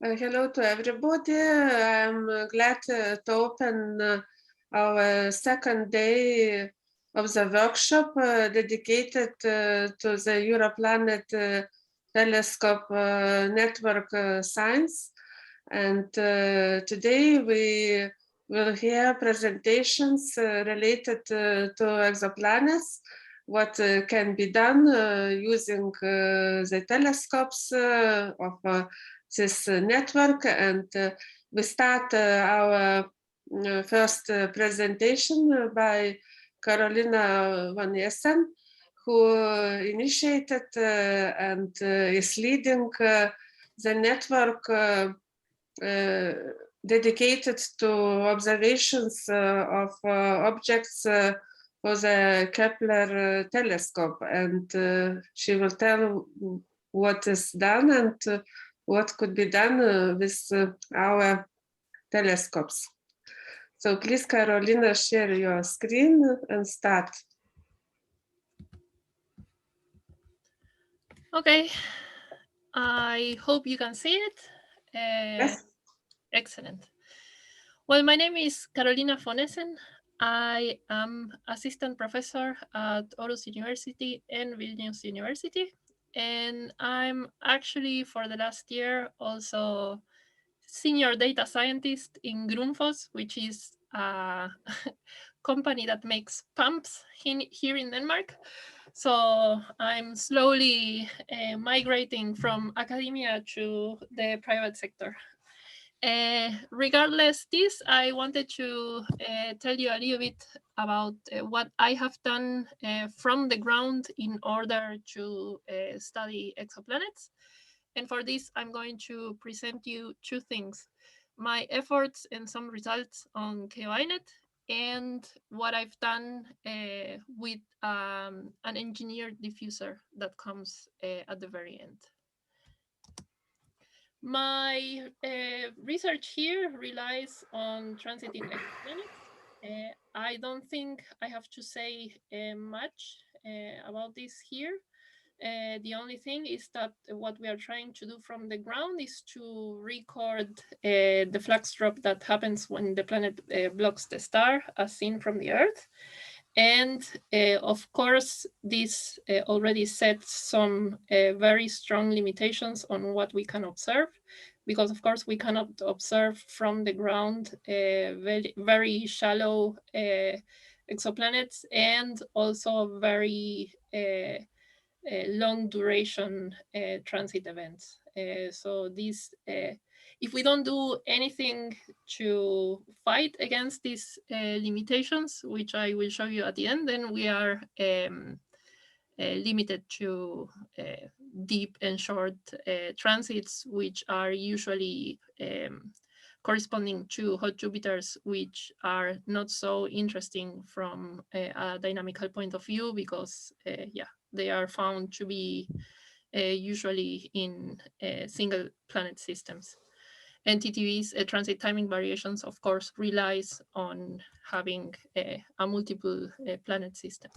Hello to everybody. I'm glad to open our second day of the workshop dedicated to the Europlanet telescope network science. And today we will hear presentations related to exoplanets, what can be done using the telescopes of this network. And we start our first presentation by Carolina van Essen, who initiated and is leading the network dedicated to observations of objects for the Kepler telescope. And she will tell what is done and what could be done with our telescopes. So please, Carolina, share your screen and start. Okay, I hope you can see it. Yes. Excellent. Well, my name is Carolina von Essen. I am assistant professor at Aarhus University and Vilnius University. And I'm actually, for the last year, also senior data scientist in Grundfos, which is a company that makes pumps here in Denmark. So I'm slowly migrating from academia to the private sector. Regardless this, I wanted to tell you a little bit about what I have done from the ground in order to study exoplanets. And for this, I'm going to present you two things: my efforts and some results on KOINet, and what I've done with an engineered diffuser that comes at the very end. My research here relies on transitive exoplanets. I don't think I have to say much about this here. The only thing is that what we are trying to do from the ground is to record the flux drop that happens when the planet blocks the star, as seen from the Earth. And of course, this already sets some very strong limitations on what we can observe, because of course we cannot observe from the ground very, very shallow exoplanets, and also very long duration transit events. So these, if we don't do anything to fight against these limitations, which I will show you at the end, then we are limited to deep and short transits, which are usually corresponding to hot Jupiters, which are not so interesting from a dynamical point of view, because they are found to be usually in single planet systems. And TTVs, transit timing variations, of course, relies on having a multiple planet system.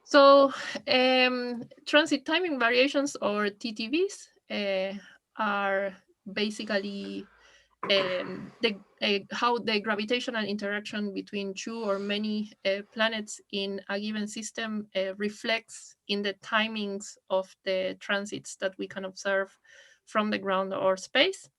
So transit timing variations, or TTVs, are basically how the gravitational interaction between two or many planets in a given system reflects in the timings of the transits that we can observe from the ground or space.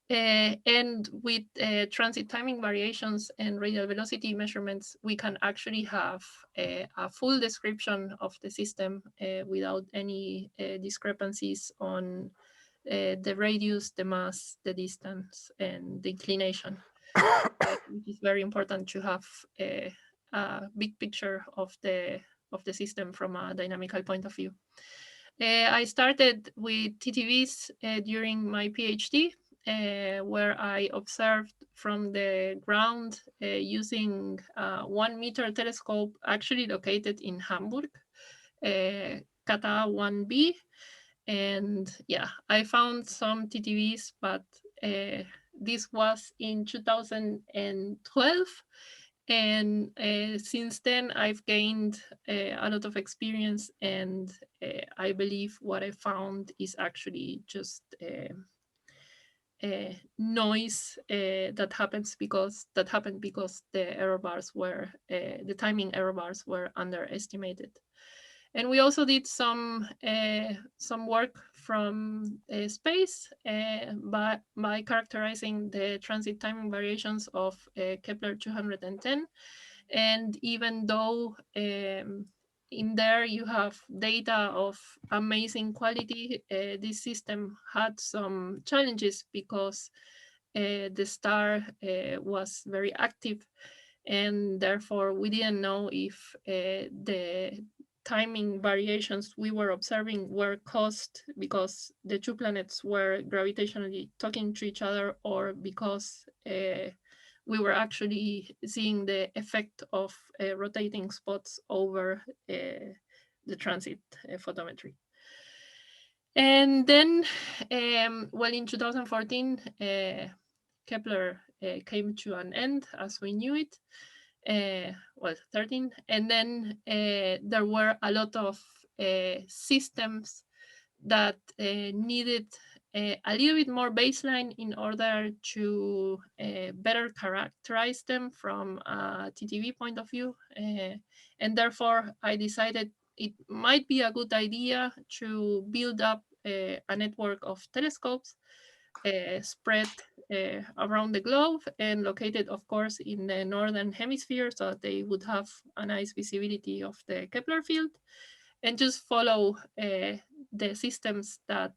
And with transit timing variations and radial velocity measurements, we can actually have a full description of the system without any discrepancies on the radius, the mass, the distance, and the inclination, which is very important to have a big picture of the system from a dynamical point of view. I started with TTVs during my PhD, where I observed from the ground using a 1 meter telescope, actually located in Hamburg, Kata 1B. And yeah, I found some TTVs, but this was in 2012. And since then, I've gained a lot of experience, and I believe what I found is actually just noise that happened because the error bars were the timing error bars were underestimated. And we also did some work from space by characterizing the transit timing variations of Kepler 210. And even though in there you have data of amazing quality, this system had some challenges because the star was very active, and therefore we didn't know if the timing variations we were observing were caused because the two planets were gravitationally talking to each other, or because we were actually seeing the effect of rotating spots over the transit photometry. And then, well, in 2014, Kepler came to an end as we knew it. Well, 13. And then there were a lot of systems that needed a little bit more baseline in order to better characterize them from a TTV point of view. And therefore, I decided it might be a good idea to build up a network of telescopes spread around the globe and located, of course, in the northern hemisphere, so that they would have a nice visibility of the Kepler field, and just follow the systems that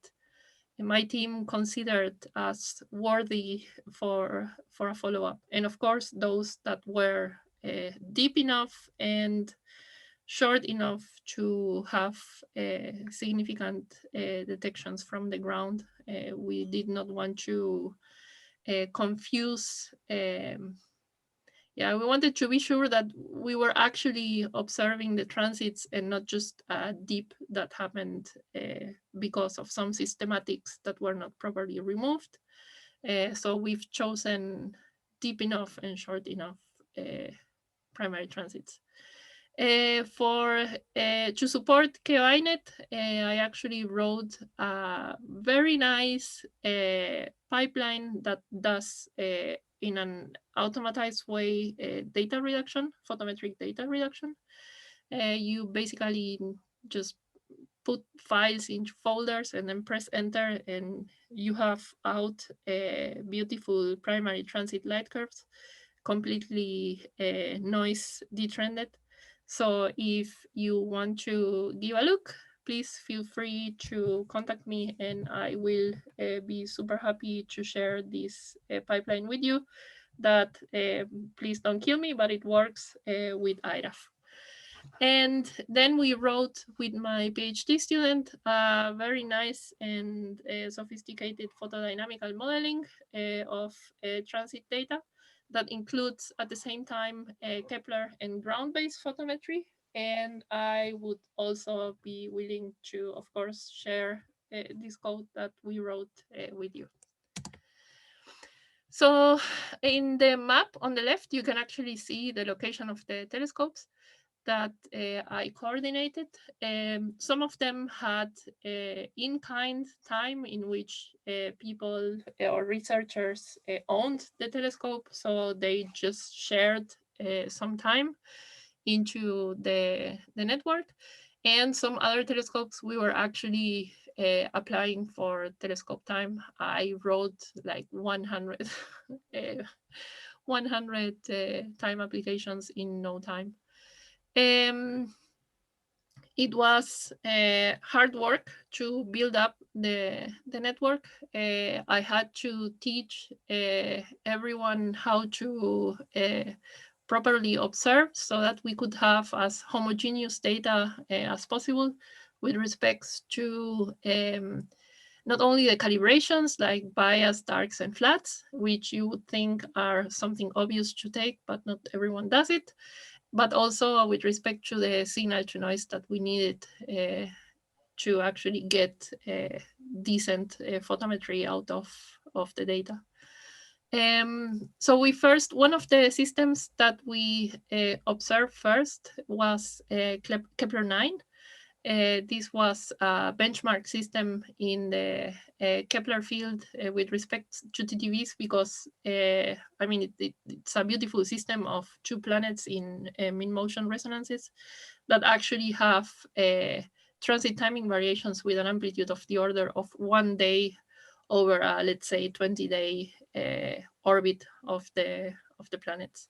my team considered as worthy for a follow-up. And of course, those that were deep enough and short enough to have significant detections from the ground. We did not want to confuse. Yeah, we wanted to be sure that we were actually observing the transits and not just a dip that happened because of some systematics that were not properly removed. So we've chosen deep enough and short enough primary transits. To support KOINet, I actually wrote a very nice pipeline that does in an automatized way data reduction, photometric data reduction. You basically just put files into folders and then press enter, and you have out beautiful primary transit light curves, completely noise detrended. So if you want to give a look, please feel free to contact me, and I will be super happy to share this pipeline with you. That please don't kill me, but it works with IRAF. And then we wrote with my PhD student a very nice and sophisticated photodynamical modeling of transit data that includes at the same time Kepler and ground-based photometry. And I would also be willing to, of course, share this code that we wrote with you. So in the map on the left, you can actually see the location of the telescopes that I coordinated. Some of them had in-kind time in which people or researchers owned the telescope, so they just shared some time into the network. And some other telescopes, we were actually applying for telescope time. I wrote like 100, 100 time applications in no time. It was hard work to build up the network. I had to teach everyone how to properly observe so that we could have as homogeneous data as possible with respects to not only the calibrations like bias, darks, and flats, which you would think are something obvious to take, but not everyone does it, but also with respect to the signal to noise that we needed to actually get decent photometry out of the data. So one of the systems that we observed first was Kepler 9. This was a benchmark system in the Kepler field with respect to TTVs because, I mean, it's a beautiful system of 2 planets in mean-motion resonances that actually have transit timing variations with an amplitude of the order of 1 day over a, let's say, 20-day orbit of the planets.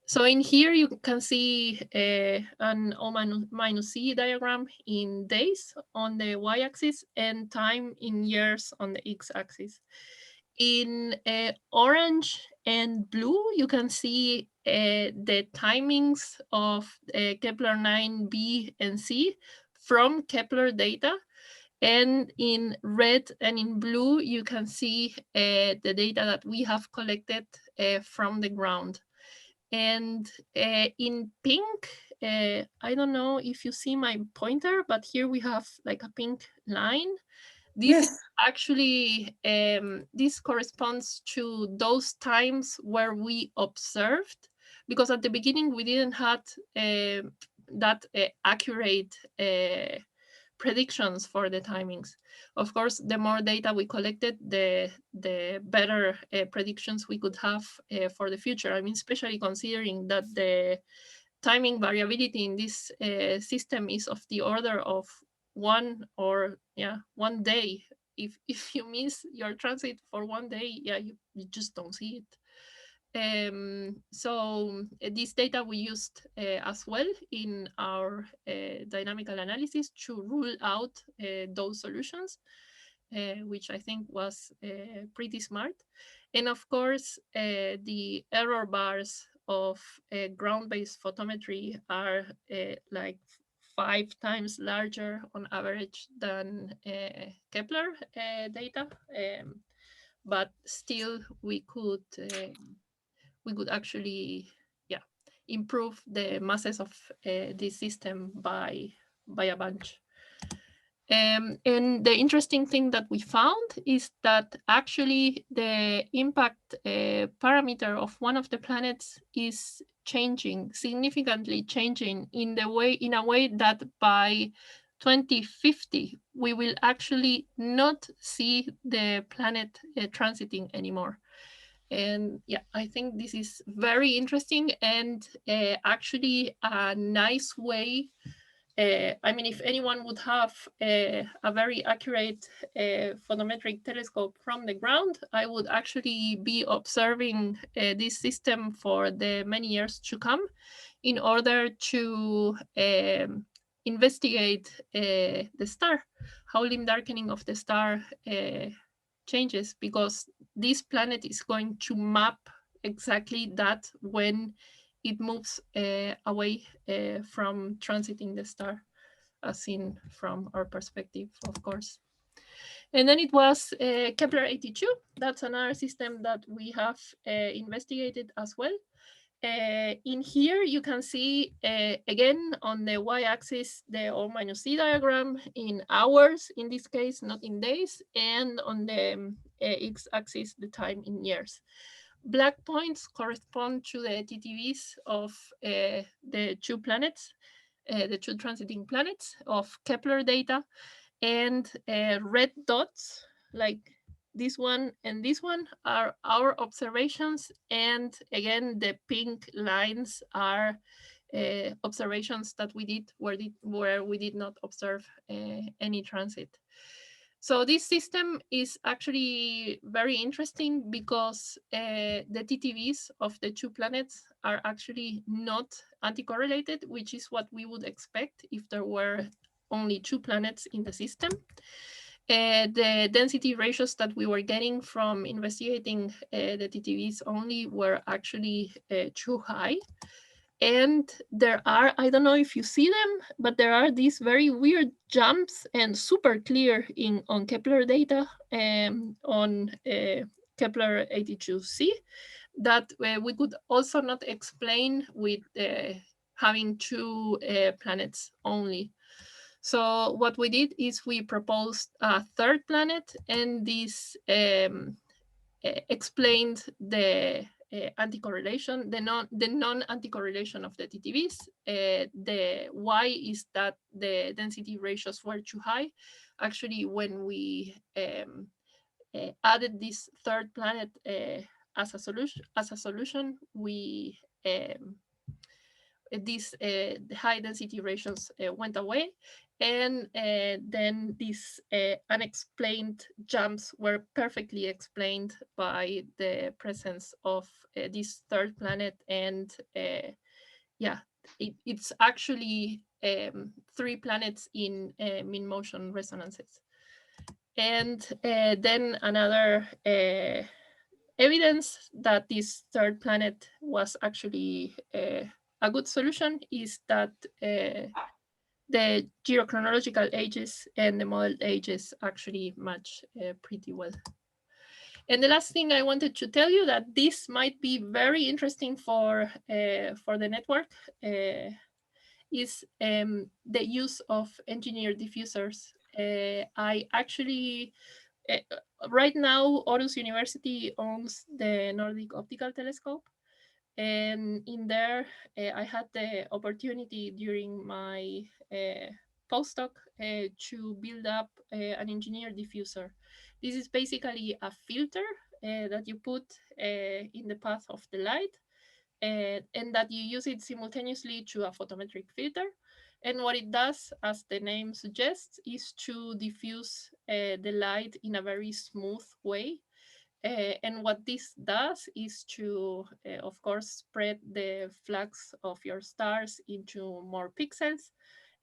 So in here you can see an O minus C diagram in days on the y-axis and time in years on the x-axis. In orange and blue, you can see the timings of Kepler 9b and c from Kepler data. And in red and in blue, you can see the data that we have collected from the ground. And in pink, I don't know if you see my pointer, but here we have like a pink line. This is Yes. actually, this corresponds to those times where we observed, because at the beginning we didn't have that accurate predictions for the timings. Of course, the more data we collected, the better predictions we could have for the future. I mean, especially considering that the timing variability in this system is of the order of 1 day. If you miss your transit for 1 day, you just don't see it. So this data we used as well in our dynamical analysis to rule out those solutions, which I think was pretty smart. And of course, the error bars of ground-based photometry are like 5 times larger on average than Kepler data, but still we could actually improve the masses of this system by a bunch. And the interesting thing that we found is that actually the impact parameter of one of the planets is changing, significantly changing in a way that by 2050 we will actually not see the planet transiting anymore. And I think this is very interesting and actually a nice way. I mean, if anyone would have a very accurate photometric telescope from the ground, I would actually be observing this system for the many years to come in order to investigate the star, how limb darkening of the star changes, because this planet is going to map exactly that when it moves away from transiting the star, as seen from our perspective, of course. And then it was Kepler 82. That's another system that we have investigated as well. In here, you can see, again, on the y-axis, the O minus C diagram in hours, in this case, not in days, and on the x-axis, the time in years. Black points correspond to the TTVs of the 2 planets, the 2 transiting planets of Kepler data, and red dots, like this one and this one, are our observations, and again the pink lines are observations that we did where we did not observe any transit. So this system is actually very interesting because the TTVs of the 2 planets are actually not anticorrelated, which is what we would expect if there were only 2 planets in the system. The density ratios that we were getting from investigating the TTVs only were actually too high. And there are, I don't know if you see them, but there are these very weird jumps and super clear on Kepler data on Kepler 82c that we could also not explain with having 2 planets only. So what we did is we proposed a 3rd planet, and this explained the anti-correlation, the non-anti-correlation of the TTVs. The why is that the density ratios were too high. Actually, when we added this third planet as a solution, we these high density ratios went away, and then these unexplained jumps were perfectly explained by the presence of this third planet. And yeah, it's actually 3 planets in mean motion resonances. And then another evidence that this third planet was actually a good solution is that the geochronological ages and the model ages actually match pretty well. And the last thing I wanted to tell you, that this might be very interesting for the network, is the use of engineered diffusers. I actually right now, Aarhus University owns the Nordic Optical Telescope, and in there, I had the opportunity during my postdoc to build up an engineered diffuser. This is basically a filter that you put in the path of the light, and that you use it simultaneously to a photometric filter. And what it does, as the name suggests, is to diffuse the light in a very smooth way. And what this does is to, of course, spread the flux of your stars into more pixels.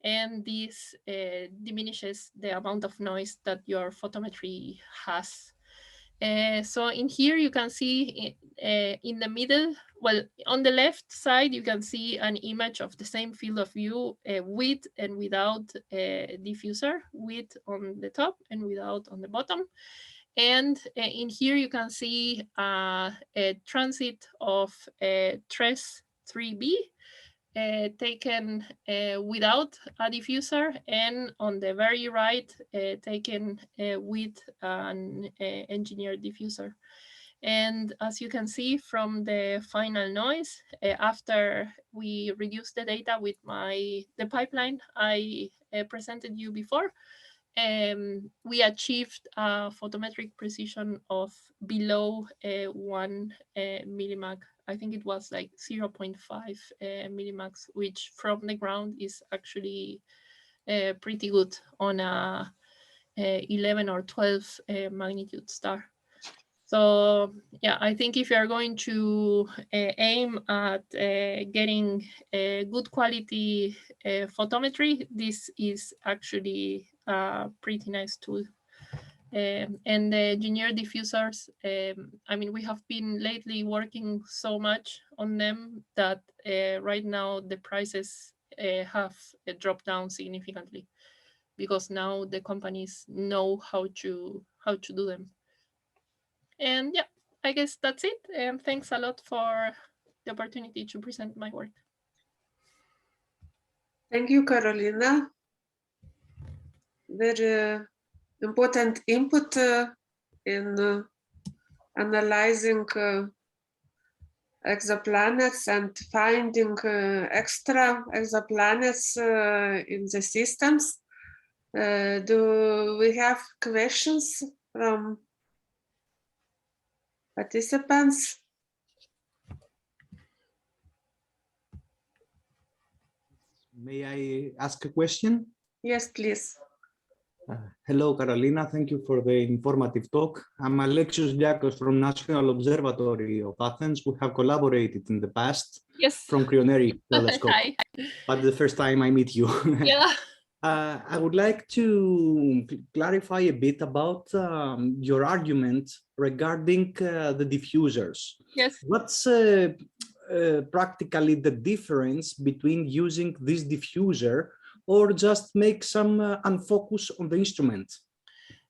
And this diminishes the amount of noise that your photometry has. So in here you can see in the middle, well, on the left side, you can see an image of the same field of view with and without diffuser, with on the top and without on the bottom. And in here you can see a transit of TRES 3B taken without a diffuser, and on the very right taken with an engineered diffuser. And as you can see from the final noise, after we reduced the data with the pipeline I presented you before, we achieved a photometric precision of below 1 millimag. I think it was like 0.5 millimags, which from the ground is actually pretty good on a 11 or 12 magnitude star. So yeah, I think if you're going to aim at getting good quality photometry, this is actually a pretty nice tool. And the engineered diffusers, I mean, we have been lately working so much on them that right now the prices have dropped down significantly, because now the companies know how to do them. And yeah, I guess that's it. And thanks a lot for the opportunity to present my work. Thank you, Carolina. Very important input in analyzing exoplanets and finding extra exoplanets in the systems. Do we have questions from participants? May I ask a question? Yes, please. Hello, Carolina. Thank you for the informative talk. I'm Alexios Diakos from National Observatory of Athens. We have collaborated in the past. Yes. From Crioneri Telescope. Hi. But the first time I meet you. Yeah. I would like to clarify a bit about your argument regarding the diffusers. Yes. What's practically the difference between using this diffuser or just make some unfocus on the instrument?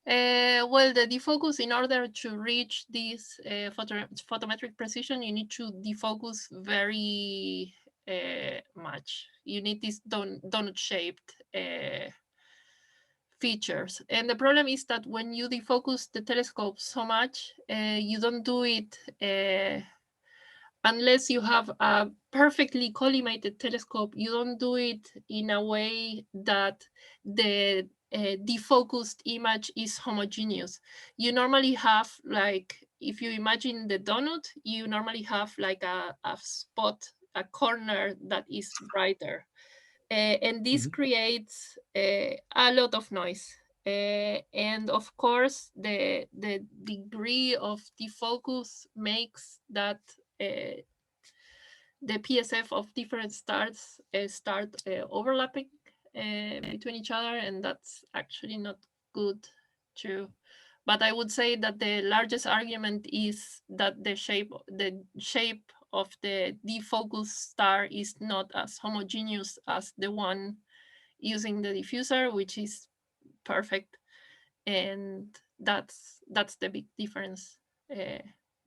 Well, the defocus, in order to reach this photometric precision, you need to defocus very much. You need these donut-shaped features. And the problem is that when you defocus the telescope so much, you don't do it unless you have a perfectly collimated telescope, you don't do it in a way that the defocused image is homogeneous. You normally have, like, if you imagine the donut, you normally have like a spot, a corner that is brighter. And this creates a lot of noise. And of course, the degree of defocus makes that the PSF of different stars start overlapping between each other, and that's actually not good too. But I would say that the largest argument is that the shape of the defocused star is not as homogeneous as the one using the diffuser, which is perfect, and that's the big difference,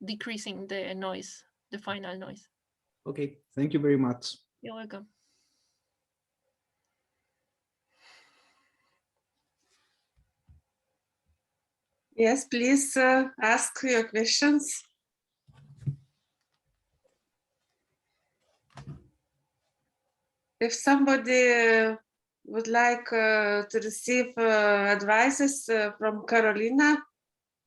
decreasing the noise, the final noise. Okay, thank you very much. You're welcome. Yes, please ask your questions. If somebody would like to receive advices from Carolina,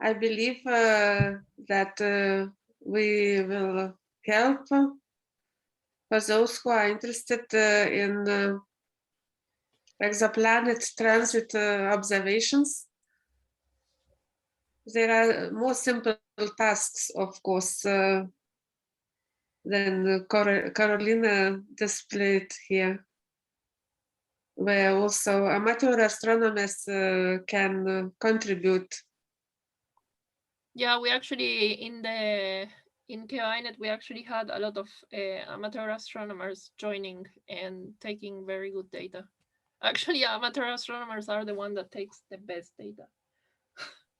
I believe that we will help for those who are interested in exoplanet transit observations. There are more simple tasks, of course, than Carolina displayed here, where also amateur astronomers can contribute. Yeah, we actually in KOINet we actually had a lot of amateur astronomers joining and taking very good data. Actually, amateur astronomers are the one that takes the best data.